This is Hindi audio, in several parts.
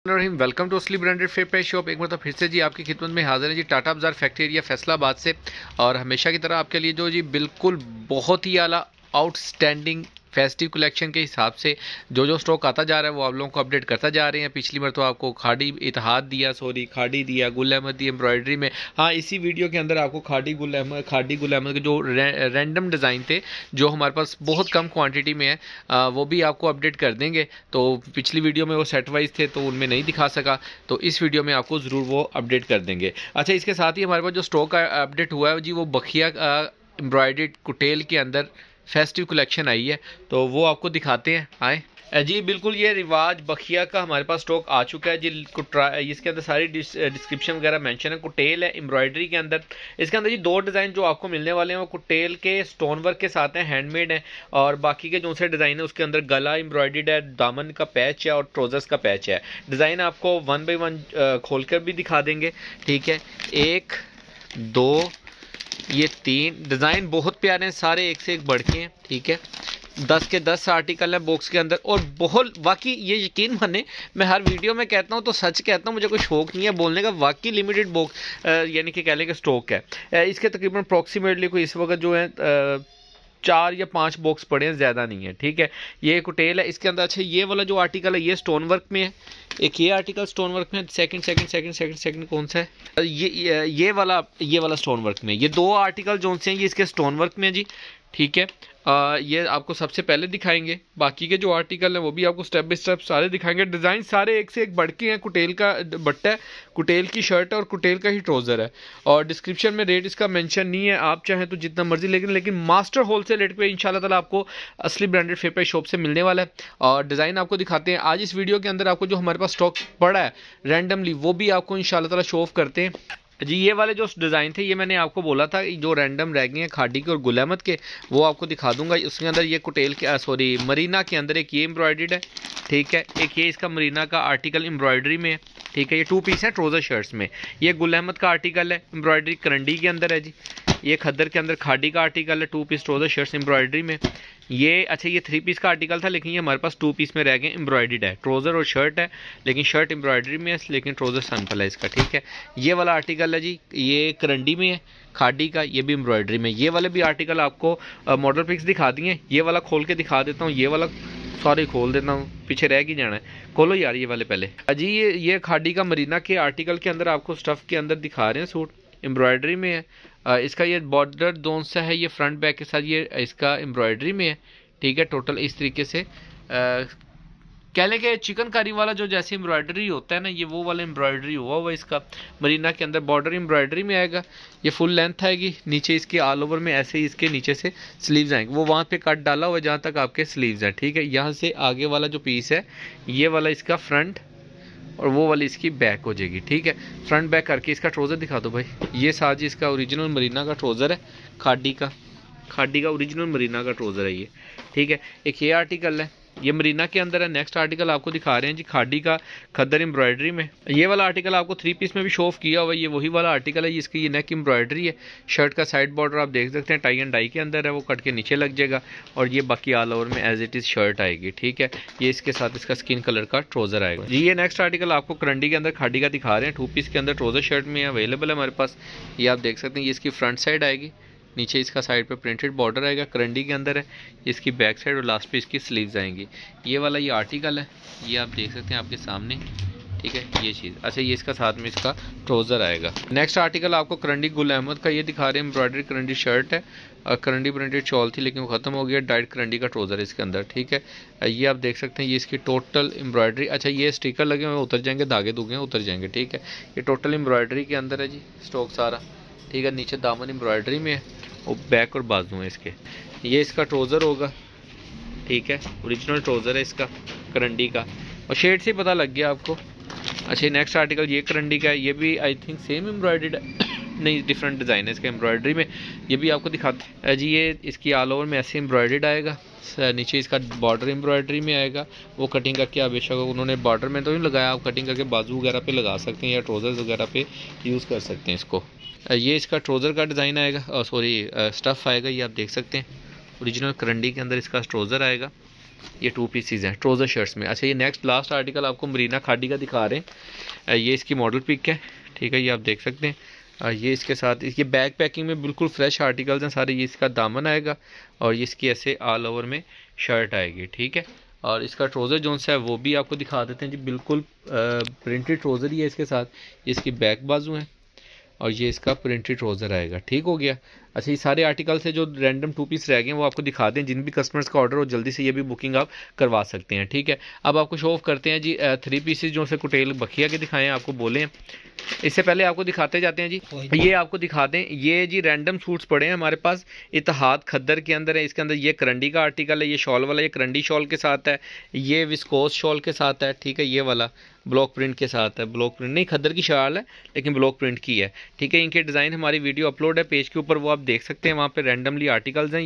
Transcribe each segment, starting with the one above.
वेलकम टू असली ब्रांडेड फेयर प्राइस शॉप। एक मतलब फिर से जी आपकी खिदमत में हाजिर है जी टाटा बाजार फैक्ट्री एरिया फैसलाबाद से। और हमेशा की तरह आपके लिए जो जी बिल्कुल बहुत ही आला आउटस्टैंडिंग फेस्टिव कलेक्शन के हिसाब से जो स्टॉक आता जा रहा है वो आप लोगों को अपडेट करता जा रहे हैं। पिछली बार तो आपको खाड़ी इतिहाद दिया, खाड़ी दिया, गुल अहमद दी एम्ब्रॉयडरी में। हाँ, इसी वीडियो के अंदर आपको खाड़ी गुल अहमद के जो रैंडम डिज़ाइन थे जो हमारे पास बहुत कम क्वांटिटी में है वो भी आपको अपडेट कर देंगे। तो पिछली वीडियो में वो सेट वाइज थे तो उनमें नहीं दिखा सका, तो इस वीडियो में आपको ज़रूर वो अपडेट कर देंगे। अच्छा, इसके साथ ही हमारे पास जो स्टॉक अपडेट हुआ है जी वो बखिया एम्ब्रॉयडर्ड कुटेल के अंदर फेस्टिव कलेक्शन आई है, तो वो आपको दिखाते हैं। आए जी, बिल्कुल ये रिवाज बखिया का हमारे पास स्टॉक आ चुका है जी। इसके अंदर सारी डिस्क्रिप्शन वगैरह मेंशन है। कुटेल है एम्ब्रॉयडरी के अंदर। इसके अंदर जी दो डिज़ाइन जो आपको मिलने वाले हैं वो कुटेल के स्टोन वर्क के साथ हैं, हैंडमेड है। और बाकी के जो से डिज़ाइन है उसके अंदर गला एम्ब्रॉयडर्ड है, दामन का पैच है और ट्राउजर्स का पैच है। डिज़ाइन आपको 1 बाय 1 खोलकर भी दिखा देंगे। ठीक है, 1 2 ये 3 डिज़ाइन बहुत प्यारे हैं, सारे एक से एक बढ़ के हैं। ठीक है, 10 के 10 आर्टिकल है बॉक्स के अंदर। और बहुत वाकई ये यकीन माने, मैं हर वीडियो में कहता हूँ तो सच कहता हूँ, मुझे कोई शौक नहीं है बोलने का। वाकई लिमिटेड बॉक्स यानी कि कह लें कि स्टॉक है। इसके तकरीबन अप्रॉक्सीमेटली कोई इस वक्त जो है 4 या 5 बॉक्स पड़े हैं, ज़्यादा नहीं है। ठीक है, ये कुटेल है इसके अंदर। अच्छा, ये वाला जो आर्टिकल है ये स्टोन वर्क में है। एक ये आर्टिकल स्टोन वर्क में, सेकंड कौन सा है? ये वाला स्टोन वर्क में। ये 2 आर्टिकल जो से हैं ये इसके स्टोन वर्क में है जी। ठीक है, ये आपको सबसे पहले दिखाएंगे। बाकी के जो आर्टिकल हैं वो भी आपको स्टेप बाय स्टेप सारे दिखाएंगे। डिज़ाइन सारे एक से एक बढ़ के हैं। कुटेल का बट्टा है, कुटेल की शर्ट है और कुटेल का ही ट्राउज़र है। और डिस्क्रिप्शन में रेट इसका मेंशन नहीं है, आप चाहें तो जितना मर्जी लेकिन मास्टर होलसेल रेट पे इंशाल्लाह ताला आपको असली ब्रांडेड फेयर प्राइस शॉप से मिलने वाला है। और डिज़ाइन आपको दिखाते हैं आज इस वीडियो के अंदर। आपको जो हमारे पास स्टॉक पड़ा है रैंडमली वो भी आपको इंशाल्लाह ताला शो ऑफ करते हैं जी। ये वाले जो डिज़ाइन थे ये मैंने आपको बोला था जो रैंडम रह गए हैं खाड़ी के और गुल अहमद के, वो आपको दिखा दूंगा। उसके अंदर ये कुटेल के मरीना के अंदर एक ये एम्ब्रॉयडर्ड है। ठीक है, एक ये इसका मरीना का आर्टिकल एम्ब्रॉयडरी में है। ठीक है, ये 2 पीस है ट्राउजर शर्ट्स में। ये गुल अहमद का आर्टिकल है, एम्ब्रॉयडरी करंडी के अंदर है जी। ये खद्दर के अंदर खाड़ी का आर्टिकल है, 2 पीस ट्राउजर शर्ट्स एम्ब्रॉयडरी में। ये अच्छा, ये 3 पीस का आर्टिकल था लेकिन ये हमारे पास 2 पीस में रह गए, एम्ब्रॉयडर्ड है। ट्राउजर और शर्ट है लेकिन शर्ट एम्ब्रॉयडरी में है लेकिन ट्राउजर सिंपल है इसका। ठीक है, ये वाला आर्टिकल है जी, ये करंडी में है खाड़ी का, ये भी एम्ब्रॉयडरी में। ये वाले भी आर्टिकल आपको मॉडल पिक्स दिखा दिए। ये वाला खोल के दिखा देता हूँ, ये वाला सॉरी खोल देता हूँ, पीछे रह के जाना है। खोलो यार ये वाले पहले जी। ये खाड़ी का मरीना के आर्टिकल के अंदर आपको स्टफ़ के अंदर दिखा रहे हैं, सूट एम्ब्रॉयडरी में है। इसका ये बॉर्डर दोन सा है, ये फ्रंट बैक के साथ ये इसका एम्ब्रॉयडरी में है। ठीक है, टोटल इस तरीके से कह लें कि चिकनकारी वाला जो जैसे एम्ब्रॉयडरी होता है ना, ये वो वाला एम्ब्रॉयडरी हुआ इसका। मरीना के अंदर बॉर्डर एम्ब्रॉयडरी में आएगा। ये फुल लेंथ आएगी, नीचे इसके ऑल ओवर में ऐसे ही इसके नीचे से स्लीव्स आएंगे। वो वहाँ पे कट डाला हुआ है जहाँ तक आपके स्लीव्स हैं। ठीक है, यहाँ से आगे वाला जो पीस है ये वाला इसका फ्रंट और वो वाली इसकी बैक हो जाएगी। ठीक है, फ्रंट बैक करके इसका ट्राउज़र दिखा दो भाई। ये साथ जी इसका ओरिजिनल मरीना का ट्राउज़र है, खाड़ी का ओरिजिनल मरीना का ट्राउज़र है ये। ठीक है, एक ये आर्टिकल है, ये मरीना के अंदर है। नेक्स्ट आर्टिकल आपको दिखा रहे हैं जी खाड़ी का खद्दर एम्ब्रॉयडरी में। ये वाला आर्टिकल आपको 3 पीस में भी शो ऑफ किया हुआ है, ये वही वाला आर्टिकल है। इसकी ये नेक एम्ब्रॉयडरी है। शर्ट का साइड बॉर्डर आप देख सकते हैं टाई एंड डाई के अंदर है, वो कट के नीचे लग जाएगा। और ये बाकी ऑल ओवर में एज इट इज़ शर्ट आएगी। ठीक है, ये इसके साथ इसका स्किन कलर का ट्राउज़र आएगा जी। ये नेक्स्ट आर्टिकल आपको करंडी के अंदर खाड़ी का दिखा रहे हैं, 2 पीस के अंदर ट्राउज़र शर्ट में अवेलेबल है हमारे पास। ये आप देख सकते हैं, ये इसकी फ्रंट साइड आएगी, नीचे इसका साइड पे प्रिंटेड बॉर्डर आएगा, करंडी के अंदर है। इसकी बैक साइड और लास्ट पे इसकी स्लीव्स आएंगी। ये वाला ये आर्टिकल है, ये आप देख सकते हैं आपके सामने। ठीक है, ये चीज़ अच्छा, ये इसका साथ में इसका ट्राउज़र आएगा। नेक्स्ट आर्टिकल आपको करंडी गुल अहमद का ये दिखा रहे हैं, एम्ब्रॉयडरी करंडी शर्ट है और करंडी प्रिंटेड शॉल थी लेकिन वो ख़त्म हो गया। डाइट करंडी का ट्राउज़र है इसके अंदर। ठीक है, ये आप देख सकते हैं, ये इसकी टोटल एम्ब्रॉयडरी। अच्छा, ये स्टिकर लगे हुए उतर जाएंगे, धागे धुगे उतर जाएंगे। ठीक है, ये टोटल एम्ब्रॉयडरी के अंदर है जी स्टॉक सारा। ठीक है, नीचे दामन एम्ब्रॉयडरी में है और बैक और बाजू है इसके। ये इसका ट्राउज़र होगा। ठीक है, ओरिजिनल ट्राउज़र है इसका करंडी का और शेड से पता लग गया आपको। अच्छा, नेक्स्ट आर्टिकल ये करंडी का है, ये भी आई थिंक सेम एम्ब्रॉयडर्ड नहीं, डिफरेंट डिज़ाइन है इसका एम्ब्रॉयडरी में। ये भी आपको दिखाते हैं जी। ये इसकी ऑल ओवर में ऐसे एम्ब्रॉयडर्ड आएगा, नीचे इसका बॉर्डर एम्ब्रॉयडरी में आएगा। वो कटिंग करके आप बेशक उन्होंने बॉर्डर में तो नहीं लगाया, आप कटिंग करके बाजू वगैरह पे लगा सकते हैं या ट्राउज़र्स वगैरह पे यूज़ कर सकते हैं इसको। ये इसका ट्राउज़र का डिज़ाइन आएगा, सॉरी स्टफ़ आएगा, ये आप देख सकते हैं। ओरिजिनल करंडी के अंदर इसका ट्राउज़र आएगा। ये 2 पीसीज हैं ट्रोज़र शर्ट्स में। अच्छा, ये नेक्स्ट लास्ट आर्टिकल आपको मरीना खाड़ी का दिखा रहे हैं। ये इसकी मॉडल पिक है, ठीक है, ये आप देख सकते हैं। ये इसके साथ ये बैक पैकिंग में बिल्कुल फ्रेश आर्टिकल्स हैं सारे। ये इसका दामन आएगा और ये इसकी ऐसे ऑल ओवर में शर्ट आएगी, ठीक है। और इसका ट्रोज़र जोन सा है वो भी आपको दिखा देते हैं जी, बिल्कुल प्रिंटेड ट्रोज़र ही है इसके साथ। इसकी बैक बाजू है और ये इसका प्रिंटेड ट्रोज़र आएगा, ठीक हो गया। अच्छा, ये सारे आर्टिकल से जो रैंडम 2 पीस रह गए हैं वो आपको दिखा दें। जिन भी कस्टमर्स का ऑर्डर हो जल्दी से ये भी बुकिंग आप करवा सकते हैं, ठीक है। अब आपको शो ऑफ करते हैं जी 3 पीसेज जो से कुटेल बखिया के दिखाएं, आपको बोले हैं। इससे पहले आपको दिखाते जाते हैं जी, ये आपको दिखा दें। ये जी रैंडम सूट्स पड़े हैं हमारे पास, इत्तेहाद खद्दर के अंदर है। इसके अंदर ये करंडी का आर्टिकल है, ये शॉल वाला, ये करंडी शॉल के साथ है, ये विस्कोस शॉल के साथ है, ठीक है। ये वाला ब्लॉक प्रिंट के साथ है, ब्लॉक प्रिंट नहीं, खद्दर की शाल है लेकिन ब्लॉक प्रिंट की है, ठीक है। इनके डिज़ाइन हमारी वीडियो अपलोड है पेज के ऊपर, वो आप देख सकते हैं। वहाँ पे रैंडमली आर्टिकल्स हैं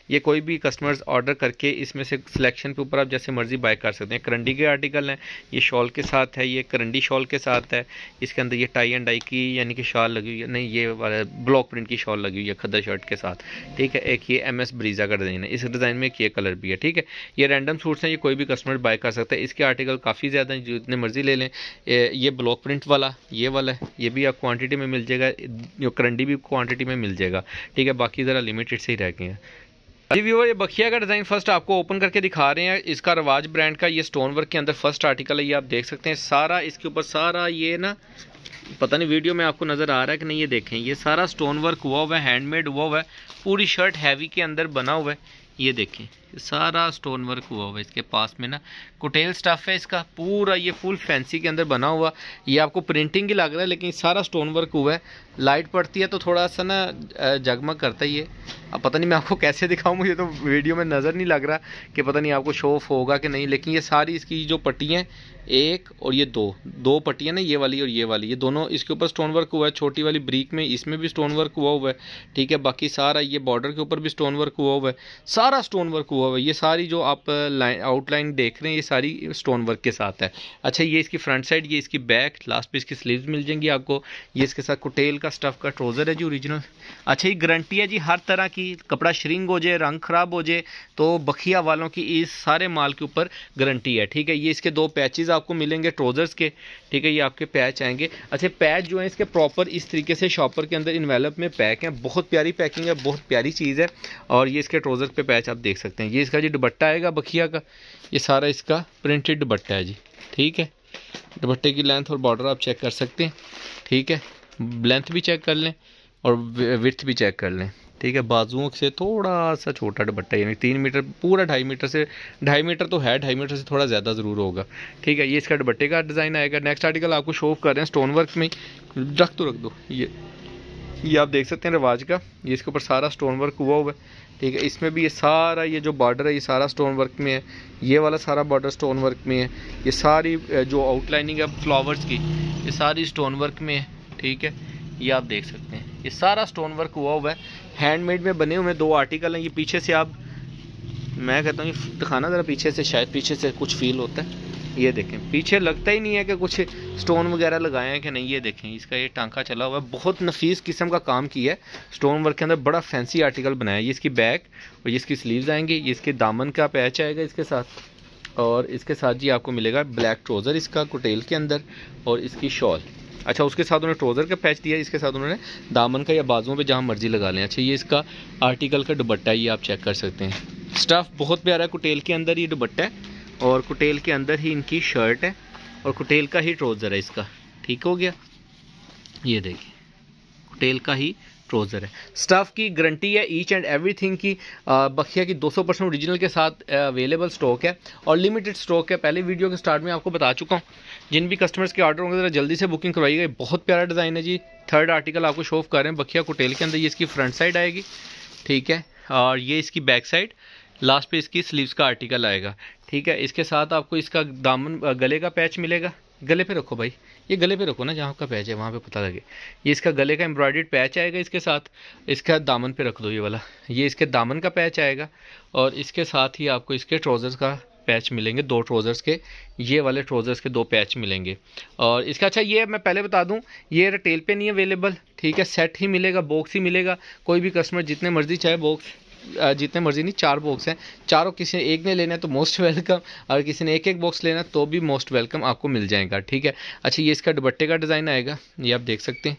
ये कोई भी कस्टमर्स ऑर्डर करके इसमें से सिलेक्शन के ऊपर आप जैसे मर्जी बाय कर सकते हैं। करंडी के आर्टिकल हैं, ये शॉल के साथ है, ये करंडी शॉल के साथ है। इसके अंदर ये टाई एंड डाई की यानी कि शाल लगी हुई है, नहीं ये वाला ब्लॉक प्रिंट की शॉल लगी हुई है खद्दर शर्ट के साथ, ठीक है। एक ये MS ब्रीजा का डिज़ाइन है, इस डिज़ाइन में एक ये कलर भी है, ठीक है। ये रैंडम सूट्स हैं, ये कोई भी कस्टमर बाय कर सकता है। इसके आर्टिकल काफ़ी ज़्यादा हैं, जितने मर्जी ले लें। ये ब्लॉक प्रिंट वाला, ये वाला है, ये भी आप क्वांटिटी में मिल जाएगा, जो करंडी भी क्वांटिटी में मिल जाएगा, ठीक है। बाकी ज़रा लिमिटेड से ही रह गए हैं। अभी व्यूअर, ये बखिया का डिज़ाइन फर्स्ट आपको ओपन करके दिखा रहे हैं। इसका रवाज ब्रांड का ये स्टोन वर्क के अंदर फर्स्ट आर्टिकल है, ये आप देख सकते हैं। सारा इसके ऊपर सारा ये ना, पता नहीं वीडियो में आपको नज़र आ रहा है कि नहीं, ये देखें, ये सारा स्टोन वर्क हुआ हुआ है, हैंडमेड हुआ हुआ है। पूरी शर्ट हैवी के अंदर बना हुआ है, ये देखें, सारा स्टोन वर्क हुआ हुआ है। इसके पास में ना कुटेल स्टफ है इसका पूरा, ये फुल फैंसी के अंदर बना हुआ। ये आपको प्रिंटिंग ही लग रहा है लेकिन सारा स्टोन वर्क हुआ है। लाइट पड़ती है तो थोड़ा सा ना जगमग करता है ये। अब पता नहीं मैं आपको कैसे दिखाऊं, मुझे तो वीडियो में नज़र नहीं लग रहा कि पता नहीं आपको शो ऑफ होगा कि नहीं। लेकिन ये सारी इसकी जो पट्टियाँ, एक और ये दो पट्टियाँ ना, ये वाली और ये वाली, ये दोनों इसके ऊपर स्टोन वर्क हुआ है। छोटी वाली ब्रीक में इसमें भी स्टोन वर्क हुआ हुआ है, ठीक है। बाकी सारा ये बॉर्डर के ऊपर भी स्टोन वर्क हुआ हुआ है, सारा स्टोन वर्क हुआ हुआ है। ये सारी जो आप आउटलाइन देख रहे हैं ये सारी स्टोन वर्क के साथ है। अच्छा, ये इसकी फ्रंट साइड, ये इसकी बैक, लास्ट पे इसकी स्लीव्स मिल जाएंगी आपको। ये इसके साथ कुटेल का स्टफ का ट्रोज़र है जी ओरिजिनल। अच्छा, ये गारंटी है जी हर तरह की, कपड़ा श्रिंक हो जाए, रंग ख़राब हो जाए तो बखिया वालों की इस सारे माल के ऊपर गारंटी है, ठीक है। ये इसके 2 पैचेस आपको मिलेंगे ट्रोज़र्स के, ठीक है। ये आपके पैच आएंगे। अच्छा, पैच जो है इसके प्रॉपर इस तरीके से शॉपर के अंदर इन्वेलप में पैक है, बहुत प्यारी पैकिंग है, बहुत प्यारी चीज़ है। और ये इसके ट्रोज़र पे पैच आप देख सकते हैं। ये इसका जी दुपट्टा आएगा बखिया का, ये सारा इसका प्रिंटेड दुपट्टा है जी, ठीक है। दुपट्टे की लेंथ और बॉर्डर आप चेक कर सकते हैं, ठीक है। लेंथ भी चेक कर लें और विड्थ भी चेक कर लें, ठीक है। बाजुओं से थोड़ा सा छोटा दुपट्टा, यानी 3 मीटर, पूरा 2.5 मीटर से, 2.5 मीटर तो है, 2.5 मीटर से थोड़ा ज़्यादा ज़रूर होगा, ठीक है। ये इसका दुपट्टे का डिज़ाइन आएगा। नेक्स्ट आर्टिकल आपको शो ऑफ कर रहे हैं स्टोन वर्क में, रख दो ये आप देख सकते हैं रवाज का, ये इसके ऊपर सारा स्टोन वर्क हुआ हुआ है, ठीक है। इसमें भी ये सारा ये जो बॉर्डर है ये सारा स्टोन वर्क में है, ये वाला सारा बॉर्डर स्टोन वर्क में है। ये सारी जो आउटलाइनिंग है फ्लावर्स की ये सारी स्टोन वर्क में है, ठीक है। ये आप देख सकते हैं ये सारा स्टोन वर्क हुआ हुआ है, हैंडमेड में बने हुए 2 आर्टिकल हैं। ये पीछे से आप, मैं कहता हूँ दिखाना ज़रा पीछे से, शायद पीछे से कुछ फील होता है। ये देखें, पीछे लगता ही नहीं है कि कुछ स्टोन वगैरह लगाए हैं कि नहीं। ये देखें, इसका ये टांका चला हुआ है, बहुत नफीस किस्म का काम किया है स्टोन वर्क के अंदर, बड़ा फैंसी आर्टिकल बनाया है। ये इसकी बैक और ये इसकी स्लीव्स आएंगी, ये इसके दामन का पैच आएगा इसके साथ, और इसके साथ जी आपको मिलेगा ब्लैक ट्रोज़र इसका कुटेल के अंदर और इसकी शॉल। अच्छा, उसके साथ उन्होंने ट्रोज़र का पैच दिया, इसके साथ उन्होंने दामन का या बाजुओं पे जहाँ मर्जी लगा लें। अच्छा, ये इसका आर्टिकल का दुपट्टा, ये आप चेक कर सकते हैं। स्टफ़ बहुत प्यारा है, कुटेल के अंदर ये दुपट्टा है और कुटेल के अंदर ही इनकी शर्ट है और कुटेल का ही ट्रोज़र है इसका, ठीक हो गया। ये देखिए, कुटेल का ही ट्रोज़र है। स्टफ़ की गारंटी है ईच एंड एवरीथिंग की। बखिया की 200% ओरिजिनल के साथ अवेलेबल स्टॉक है और लिमिटेड स्टॉक है। पहले वीडियो के स्टार्ट में आपको बता चुका हूँ। जिन भी कस्टमर्स के ऑर्डर होंगे ज़रा जल्दी से बुकिंग करवाइएगा। बहुत प्यारा डिज़ाइन है जी। 3rd आर्टिकल आपको शो ऑफ कर रहे हैं बखिया कुटेल के अंदर। ये इसकी फ्रंट साइड आएगी, ठीक है, और ये इसकी बैक साइड, लास्ट पे इसकी स्लीव्स का आर्टिकल आएगा, ठीक है। इसके साथ आपको इसका दामन, गले का पैच मिलेगा। गले पे रखो भाई, ये गले पे रखो ना, जहाँ का पैच है वहाँ पे पता लगे। ये इसका गले का एम्ब्रॉयडर्ड पैच आएगा इसके साथ। इसका दामन पे रख दो ये वाला, ये इसके दामन का पैच आएगा और इसके साथ ही आपको इसके ट्राउज़र्स का पैच मिलेंगे, 2 ट्राउज़र्स के, ये वाले ट्राउज़र्स के 2 पैच मिलेंगे। और इसका, अच्छा ये मैं पहले बता दूं, ये रिटेल पे नहीं अवेलेबल, ठीक है, सेट ही मिलेगा, बॉक्स ही मिलेगा। कोई भी कस्टमर जितने मर्जी चाहे बॉक्स जितने मर्जी नहीं, 4 बॉक्स हैं, चारों किसी ने एक ने लेना है तो मोस्ट वेलकम, और किसी ने एक एक बॉक्स लेना तो भी मोस्ट वेलकम आपको मिल जाएगा, ठीक है। अच्छा, ये इसका दुपट्टे का डिज़ाइन आएगा, ये आप देख सकते हैं।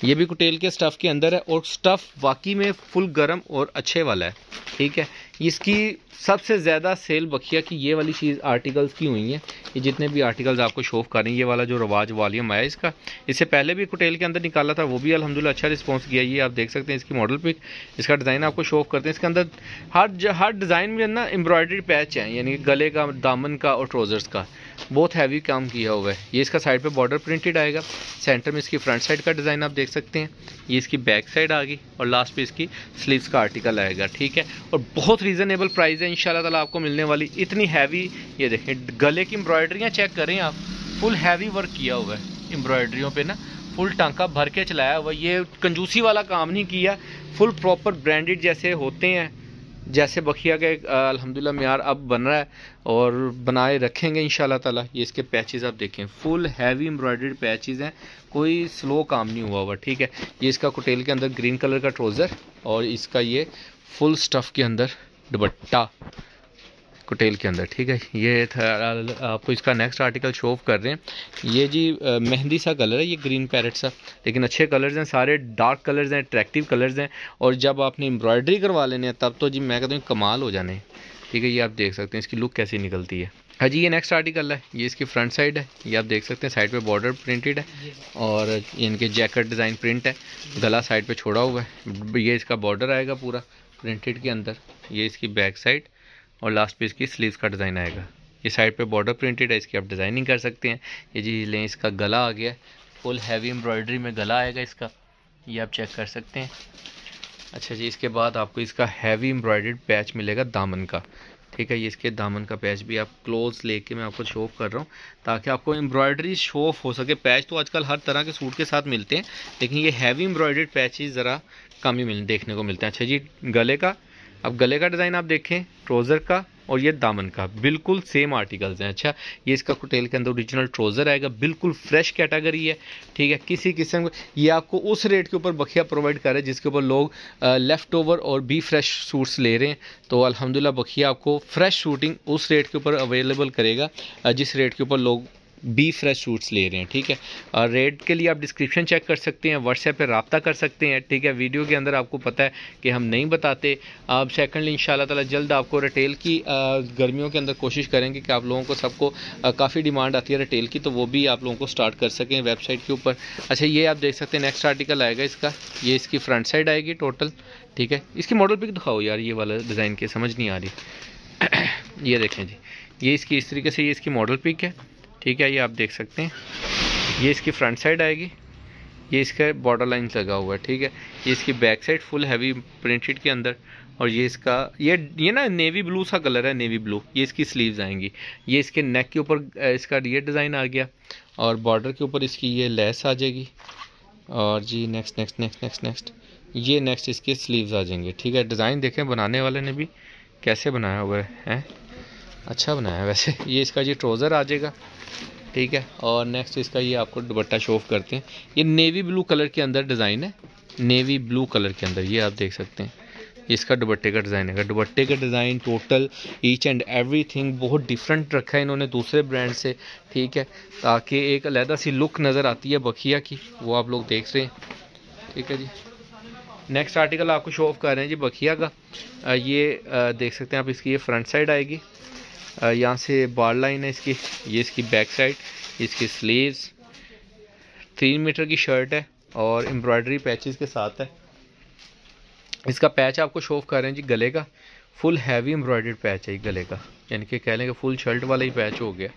ये भी कुटेल के स्टफ़ के अंदर है और स्टफ़ वाकई में फुल गर्म और अच्छे वाला है, ठीक है। इसकी सबसे ज़्यादा सेल बखिया की ये वाली चीज़ आर्टिकल्स की हुई है। ये जितने भी आर्टिकल्स आपको शो कर रहे हैं, ये वाला जो रवाज वॉल्यूम आया इसका, इससे पहले भी कुटेल के अंदर निकाला था, वो भी अल्हम्दुलिल्लाह अच्छा रिस्पांस किया। ये आप देख सकते हैं इसकी मॉडल पिक, इसका डिज़ाइन आपको शो करते हैं। इसके अंदर हर डिज़ाइन में ना एम्ब्रॉयडरी पैच है, यानी गले का, दामन का और ट्राउज़र्स का, बहुत हैवी काम किया हुआ है। ये इसका साइड पे बॉर्डर प्रिंटेड आएगा, सेंटर में इसकी फ्रंट साइड का डिज़ाइन आप देख सकते हैं, ये इसकी बैक साइड आ गई और लास्ट पे इसकी स्लीव्स का आर्टिकल आएगा, ठीक है। और बहुत रीज़नेबल प्राइस है इंशाल्लाह ताला आपको मिलने वाली। इतनी हैवी, ये देखें गले की एम्ब्रॉयडरियाँ चेक करें आप, फुल हैवी वर्क किया हुआ है एम्ब्रॉयडरियों पे ना, फुल टांका भर के चलाया हुआ। ये कंजूसी वाला काम नहीं किया, फुल प्रॉपर ब्रांडेड जैसे होते हैं, जैसे बखिया का एक अल्हम्दुलिल्लाह मियार अब बन रहा है और बनाए रखेंगे इंशाल्लाह ताला। ये इसके पैचेस आप देखें, फुल हैवी एम्ब्रॉयडर्ड पैचेस हैं, कोई स्लो काम नहीं हुआ हुआ, ठीक है। ये इसका कुटेल के अंदर ग्रीन कलर का ट्राउज़र और इसका ये फुल स्टफ़ के अंदर दुपट्टा कुटेल के अंदर, ठीक है। ये था आपको इसका नेक्स्ट आर्टिकल शो ऑफ कर रहे हैं। ये जी मेहंदी सा कलर है, ये ग्रीन पैरेट सा, लेकिन अच्छे कलर्स हैं, सारे डार्क कलर्स हैं, अट्रैक्टिव कलर्स हैं। और जब आपने एम्ब्रॉयडरी करवा लेने हैं तब तो जी मैं कहता हूँ कमाल हो जाने, ठीक है। ये आप देख सकते हैं इसकी लुक कैसी निकलती है। हाँ जी, ये नेक्स्ट आर्टिकल है, ये इसकी फ्रंट साइड है, ये आप देख सकते हैं, साइड पे बॉर्डर प्रिंटेड है और इनके जैकेट डिज़ाइन प्रिंट है, गला साइड पे छोड़ा हुआ है। ये इसका बॉर्डर आएगा पूरा प्रिंटेड के अंदर, ये इसकी बैक साइड और लास्ट पे इसकी स्लीव्स का डिज़ाइन आएगा। ये साइड पे बॉर्डर प्रिंटेड है, इसकी आप डिज़ाइनिंग कर सकते हैं। ये जी लें, इसका गला आ गया, फुल हैवी एम्ब्रॉयडरी में गला आएगा इसका, ये आप चेक कर सकते हैं। अच्छा जी, इसके बाद आपको इसका हैवी एम्ब्रॉयडर्ड पैच मिलेगा दामन का, ठीक है। ये इसके दामन का पैच भी आप क्लोज लेके मैं आपको शो ऑफ कर रहा हूँ ताकि आपको एम्ब्रॉयडरी शो ऑफ हो सके। पैच तो आजकल हर तरह के सूट के साथ मिलते हैं, लेकिन ये हैवी एम्ब्रॉयडर्ड पैचेस ज़रा कम ही देखने को मिलते हैं। अच्छा जी, गले का, अब गले का डिज़ाइन आप देखें, ट्राउज़र का और ये दामन का बिल्कुल सेम आर्टिकल्स हैं। अच्छा, ये इसका कुटेल के अंदर ओरिजिनल ट्राउज़र आएगा, बिल्कुल फ्रेश कैटेगरी है, ठीक है। किसी किस्म को ये आपको उस रेट के ऊपर बखिया प्रोवाइड कर रहे हैं जिसके ऊपर लोग लेफ़्ट ओवर और भी फ्रेश सूट्स ले रहे हैं। तो अल्हम्दुलिल्लाह बखिया आपको फ्रेश शूटिंग उस रेट के ऊपर अवेलेबल करेगा जिस रेट के ऊपर लोग बी फ्रेश सूट्स ले रहे हैं, ठीक है। और रेट के लिए आप डिस्क्रिप्शन चेक कर सकते हैं, व्हाट्सएप पे रब्ता कर सकते हैं, ठीक है। वीडियो के अंदर आपको पता है कि हम नहीं बताते। आप सेकंडली इंशाल्लाह ताला जल्द आपको रिटेल की गर्मियों के अंदर कोशिश करेंगे कि आप लोगों को सबको काफ़ी डिमांड आती है रिटेल की, तो वो भी आप लोगों को स्टार्ट कर सकें वेबसाइट के ऊपर। अच्छा, ये आप देख सकते हैं नेक्स्ट आर्टिकल आएगा इसका, ये इसकी फ्रंट साइड आएगी टोटल, ठीक है। इसकी मॉडल पिक दिखाओ यार, ये वाला डिज़ाइन की समझ नहीं आ रही। ये देखें जी, ये इसकी इस तरीके से ये इसकी मॉडल पिक है, ठीक है। ये आप देख सकते हैं, ये इसकी फ्रंट साइड आएगी, ये इसका बॉर्डर लाइन लगा हुआ है, ठीक है। ये इसकी back side full heavy printed के अंदर, और ये इसका ये ना नेवी ब्लू सा कलर है, नेवी ब्लू। ये इसकी स्लीव्स आएंगी, ये इसके नेक के ऊपर इसका ये डिज़ाइन आ गया और बॉर्डर के ऊपर इसकी ये लेस आ जाएगी। और जी next next next next next ये नेक्स्ट इसके स्लीव्स आ जाएंगे, ठीक है। डिज़ाइन देखें बनाने वाले ने भी कैसे बनाया हुआ है, अच्छा बनाया है वैसे। ये इसका जी ट्राउज़र आ जाएगा, ठीक है। और नेक्स्ट इसका ये आपको दुपट्टा शो ऑफ करते हैं, ये नेवी ब्लू कलर के अंदर डिज़ाइन है, नेवी ब्लू कलर के अंदर, ये आप देख सकते हैं। इसका दुपट्टे का डिज़ाइन है, दुपट्टे का design total each and everything बहुत डिफरेंट रखा है इन्होंने दूसरे ब्रांड से, ठीक है, ताकि एक अलहदा सी लुक नज़र आती है बखिया की, वो आप लोग देख रहे हैं, ठीक है जी। नेक्स्ट आर्टिकल आपको शो ऑफ कर रहे हैं जी बखिया का। ये देख सकते हैं आप, इसकी ये फ्रंट साइड आएगी, यहाँ से बार लाइन है इसकी, ये इसकी बैक साइड, इसकी स्लीव्स, 3 मीटर की शर्ट है और एम्ब्रॉयडरी पैचेस के साथ है। इसका पैच आपको शो ऑफ कर रहे हैं जी गले का, फुल हैवी एम्ब्रॉयडर्ड पैच है गले का, यानी कि कह लें कि फुल शर्ट वाला ही पैच हो गया।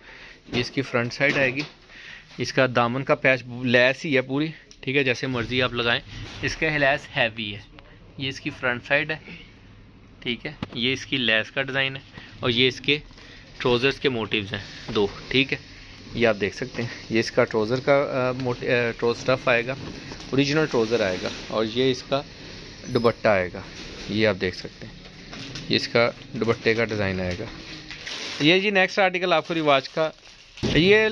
ये इसकी फ्रंट साइड आएगी, इसका दामन का पैच लैस ही है पूरी, ठीक है, जैसे मर्जी आप लगाएं, इसका लैस हैवी है। ये इसकी फ्रंट साइड है, ठीक है, ये इसकी लैस का डिज़ाइन है और ये इसके ट्राउज़र्स के मोटिव्स हैं 2, ठीक है। ये आप देख सकते हैं, ये इसका ट्राउज़र का ट्राउज़र स्टफ़ आएगा, ओरिजिनल ट्राउज़र आएगा और ये इसका दुपट्टा आएगा, ये आप देख सकते हैं, ये इसका दुपट्टे का डिज़ाइन आएगा। ये जी नेक्स्ट आर्टिकल आपको रिवाज का ये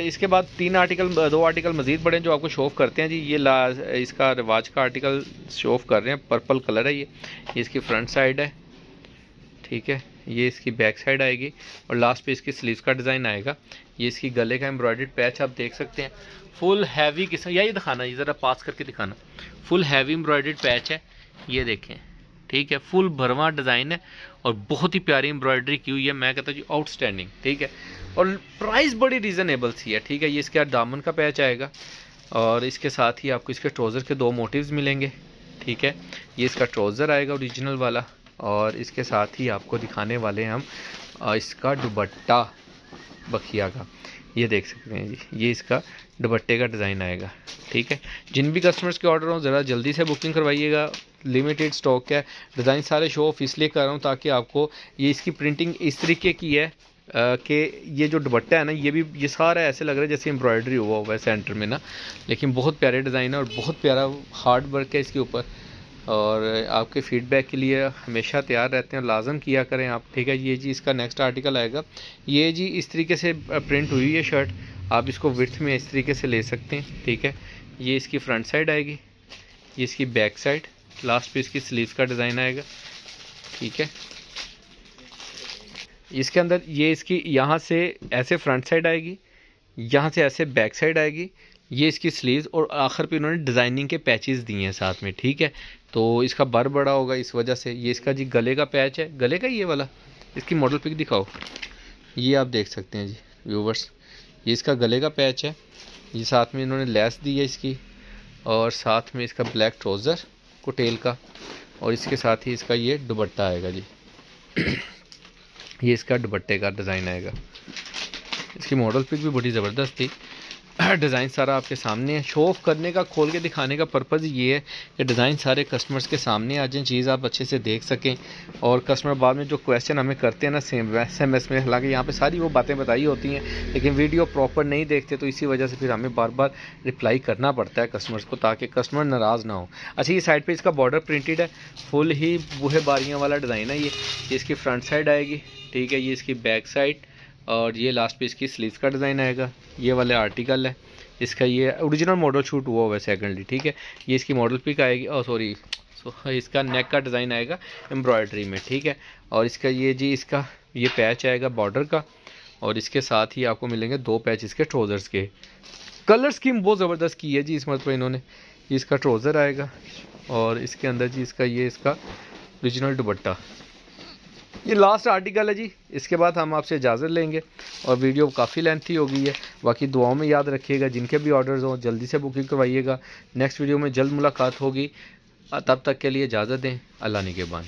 इसके बाद 2 आर्टिकल मज़ीद पड़े जो आपको शो ऑफ करते हैं जी। ये इसका रिवाज का आर्टिकल शो ऑफ कर रहे हैं, पर्पल कलर है ये इसकी फ्रंट साइड है, ठीक है। ये इसकी बैक साइड आएगी और लास्ट पे इसकी स्लीव्स का डिज़ाइन आएगा। ये इसकी गले का एम्ब्रॉयडर्ड पैच आप देख सकते हैं, फुल हैवी किस्म। ये दिखाना, ये ज़रा पास करके दिखाना। फुल हैवी एम्ब्रॉयडर्ड पैच है, ये देखें, ठीक है। फुल भरवा डिज़ाइन है और बहुत ही प्यारी एम्ब्रॉयडरी की हुई है। मैं कहता हूँ जी आउटस्टैंडिंग, ठीक है। और प्राइस बड़ी रीज़नेबल सी है, ठीक है। ये इसके दामन का पैच आएगा और इसके साथ ही आपको इसके ट्राउज़र के 2 मोटिव्स मिलेंगे, ठीक है। ये इसका ट्राउज़र आएगा ओरिजिनल वाला और इसके साथ ही आपको दिखाने वाले हैं हम इसका दुपट्टा बखिया का। ये देख सकते हैं जी, ये इसका दुपट्टे का डिज़ाइन आएगा, ठीक है। जिन भी कस्टमर्स के ऑर्डर हो ज़रा जल्दी से बुकिंग करवाइएगा, लिमिटेड स्टॉक है। डिज़ाइन सारे शो ऑफ इसलिए कर रहा हूँ ताकि आपको ये इसकी प्रिंटिंग इस तरीके की है कि ये जो दुपट्टा है ना, ये सारा ऐसे लग रहा है जैसे एम्ब्रॉयडरी हुआ है सेंटर में ना, लेकिन बहुत प्यारे डिज़ाइन है और बहुत प्यारा हार्ड वर्क है इसके ऊपर। और आपके फीडबैक के लिए हमेशा तैयार रहते हैं, लाजम किया करें आप, ठीक है। ये जी इसका नेक्स्ट आर्टिकल आएगा। ये जी इस तरीके से प्रिंट हुई है शर्ट, आप इसको विड्थ में इस तरीके से ले सकते हैं, ठीक है। ये इसकी फ्रंट साइड आएगी, ये इसकी बैक साइड, लास्ट पे इसकी स्लीव्स का डिज़ाइन आएगा, ठीक है। इसके अंदर ये इसकी यहाँ से ऐसे फ्रंट साइड आएगी, यहाँ से ऐसे बैक साइड आएगी, ये इसकी स्लीव्स और आखिर पे उन्होंने डिज़ाइनिंग के पैचेस दिए हैं साथ में, ठीक है। तो इसका बर बड़ा होगा इस वजह से। ये इसका जी गले का पैच है, गले का ये वाला, इसकी मॉडल पिक दिखाओ। ये आप देख सकते हैं जी व्यूवर्स, ये इसका गले का पैच है। ये साथ में इन्होंने लेस दी है इसकी और साथ में इसका ब्लैक ट्राउज़र कोटेल का और इसके साथ ही इसका ये दुपट्टा आएगा जी। ये इसका दुपट्टे का डिज़ाइन आएगा। इसकी मॉडल पिक भी बड़ी ज़बरदस्त थी। डिज़ाइन सारा आपके सामने है। शो ऑफ करने का, खोल के दिखाने का पर्पज़ ये है कि डिज़ाइन सारे कस्टमर्स के सामने आ जाएं, चीज़ आप अच्छे से देख सकें और कस्टमर बाद में जो क्वेश्चन हमें करते हैं ना सेम SMS में, हालांकि यहाँ पे सारी वो बातें बताई होती हैं लेकिन वीडियो प्रॉपर नहीं देखते, तो इसी वजह से फिर हमें बार बार रिप्लाई करना पड़ता है कस्टमर्स को ताकि कस्टमर नाराज़ ना हो। अच्छा, ये साइड पर इसका बॉर्डर प्रिंटेड है, फुल ही बूहे बारियाँ वाला डिज़ाइन है। ये इसकी फ्रंट साइड आएगी, ठीक है। ये इसकी बैक साइड और ये लास्ट पे इसकी स्लीव्स का डिज़ाइन आएगा। ये वाले आर्टिकल है, इसका ये ओरिजिनल मॉडल शूट हुआ हुआ है सेकेंडली, ठीक है। ये इसकी मॉडल पिक आएगी और सॉरी इसका नेक का डिज़ाइन आएगा एम्ब्रॉयडरी में, ठीक है। और इसका ये जी इसका ये पैच आएगा बॉर्डर का और इसके साथ ही आपको मिलेंगे 2 पैच इसके ट्राउज़र्स के। कलर स्कीम बहुत ज़बरदस्त की है जी इस मतलब इन्होंने। इसका ट्राउज़र आएगा और इसके अंदर जी इसका ये इसका ओरिजिनल दुपट्टा। ये लास्ट आर्टिकल है जी, इसके बाद हम आपसे इजाज़त लेंगे और वीडियो काफ़ी लेंथी हो गई है। बाकी दुआओं में याद रखिएगा, जिनके भी ऑर्डर्स हों जल्दी से बुकिंग करवाइएगा। नेक्स्ट वीडियो में जल्द मुलाकात होगी, तब तक के लिए इजाज़त दें। अल्लाह निगहबान।